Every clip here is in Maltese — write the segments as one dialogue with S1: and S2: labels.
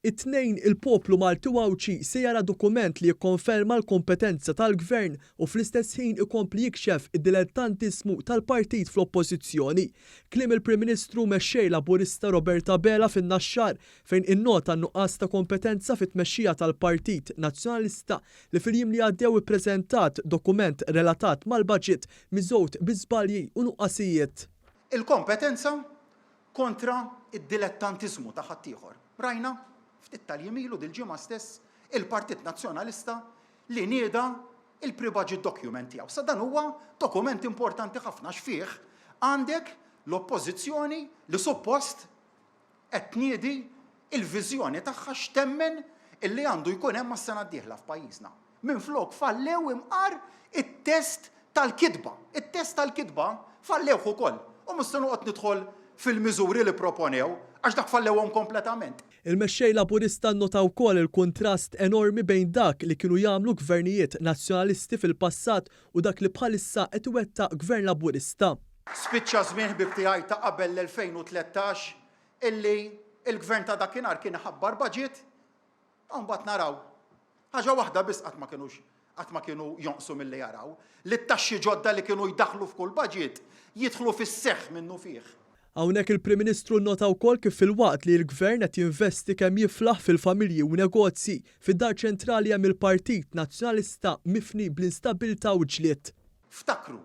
S1: It-tnejn il-poplu Malti Wawċi se jara dokument li jikkonferma l-kompetenza tal-gvern u fl-istess ħin ikompli jikxef id-dilettantismu tal-partit fl-oppożizzjoni. Kliem il-Prim Ministru mexxej Laburista Robert Abela fin-Naxxar fejn innota n-nuqqas ta' kompetenza fit-tmexxija tal-Partit Nazzjonalista li fil-jiem li għaddew ippreżentat dokument relatat mal-baġit miżgħud bi żbalji u nuqqasijiet.
S2: Il-kompetenza kontra id-dilettantismu ta' ħaddieħor. Rajna ftit tal-jimilu dil-ġimgħa stess il-Partit Nazzjonalista li nieda il-pre-budget document tiegħu. Sa dan huwa dokument importanti ħafna x'fih għandek l-oppożizzjoni li suppost qed tniedi il-viżjoni tagħha x'temmen illi għandu jkun hemm mas-sena d-dieħla f'pajjiżna. Minflok fallew imqar it-test tal-kidba. It-test tal-kidba fallew ukoll. U mhux se noqgħod nidħol fil-miżuri li proponew għax dak fallewhom kompletament.
S1: Il-mexxej Laburista nnotaw wkoll il-kuntrast enormi bejn dak li kienu jagħmlu gvernijiet nazzjonalisti fil-passat u dak li bħalissa qed iwettaq gvern Laburista.
S2: Spiċċa żmien ħbib tiegħi ta' qabel l-2013 illi il-gvern ta' dakinhar kien iħabbar baġit u mbagħad naraw. Ħaġa waħda biss qatt ma kienu jonqsu milli jaraw li t-taxxi ġodda li kienu jdaħħlu f'kull baġit jidħlu fis-seħħ minnu fih.
S1: Hawnhekk il-Prim Ministru nnota wkoll kif fil-waqt li l-Gvern qed jinvesti kemm jiflaħ fil-familji u negozji fid-dar ċentrali hemm il-Partit Nazzjonalista mifni bl-instabbiltà u ġlied.
S2: Ftakru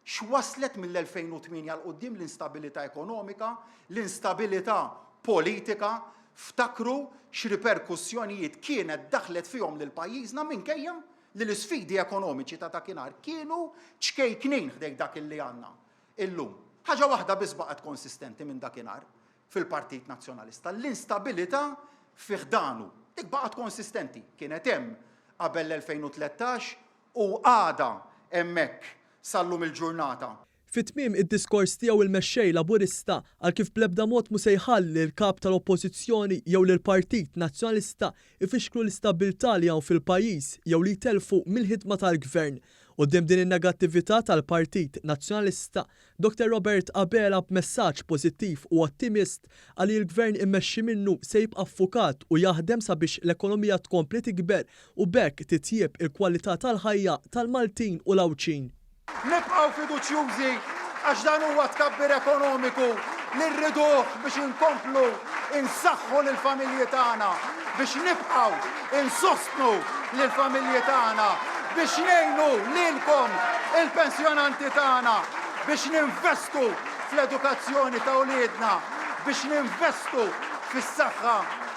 S2: x'waslet mill-2008 għal quddiem l-instabilità ekonomika, l-instabilità politika, ftakru x'riperkussjonijiet kienet daħlet fihom lil pajjiżna minkejja li l-isfidi ekonomiċi ta' dakinhar kienu ċkejknin ħdejk dak illi għandna illum. Ħaġa waħda biss baqgħet konsistenti minn dakinhar fil-Partit Nazzjonalista. L-instabilità fih danu dik baqgħet konsistenti. Kienet hemm qabel l-2013 u għada hemmhekk sallum il-ġurnata.
S1: Fit-tmiem id-diskors tiegħu il-mexxej Laburista għal kif bl-ebda mod mhu se jħalli l-kap tal-Oppożizzjoni jew lill-Partit Nazzjonalista ifixklu l-istabbiltà li hawn fil-pajjiż jew li jtelfu mill-ħidma tal-Gvern. Quddiem din in-negattività tal-Partit Nazzjonalista, Dr. Robert Abela b'messaġġ pożittiv u ottimist għalli l-Gvern immexxi minnu se jibqa' ffukat u jaħdem sabiex l-ekonomija tkompli tikber u bekk titjieb il-kwalità tal-ħajja tal-Maltin u l-Awċin.
S2: Nibqgħu fiduċjużi għax dan huwa tkabbir ekonomiku li rriduh biex inkomplu insaħħu lill-familji tagħna, biex nibqgħu insostnu lill-familji tagħna, biex ngħinu lilkom il-pensjonanti tagħna, biex ninvestu fl-edukazzjoni ta' wliedna, biex ninvestu fis-saħħa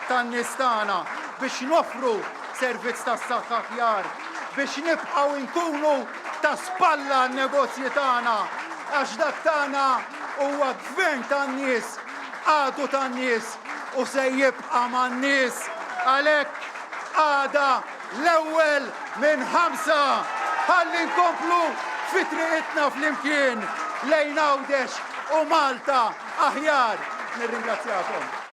S2: tan-nies tagħna, biex nofru servizz tas-saħħa aħjar, biex nibqgħu nkunu ta' spalla n-negozji tagħna għax dak tagħna huwa gvern tan-nies, għadu tan-nies u se jibqa' man-nies għalhekk għada l-ewwel minn 5 ħalli nkomplu fi triqitna flimkien lejn Għawdex u Malta aħjar. Nirringrazzjakom.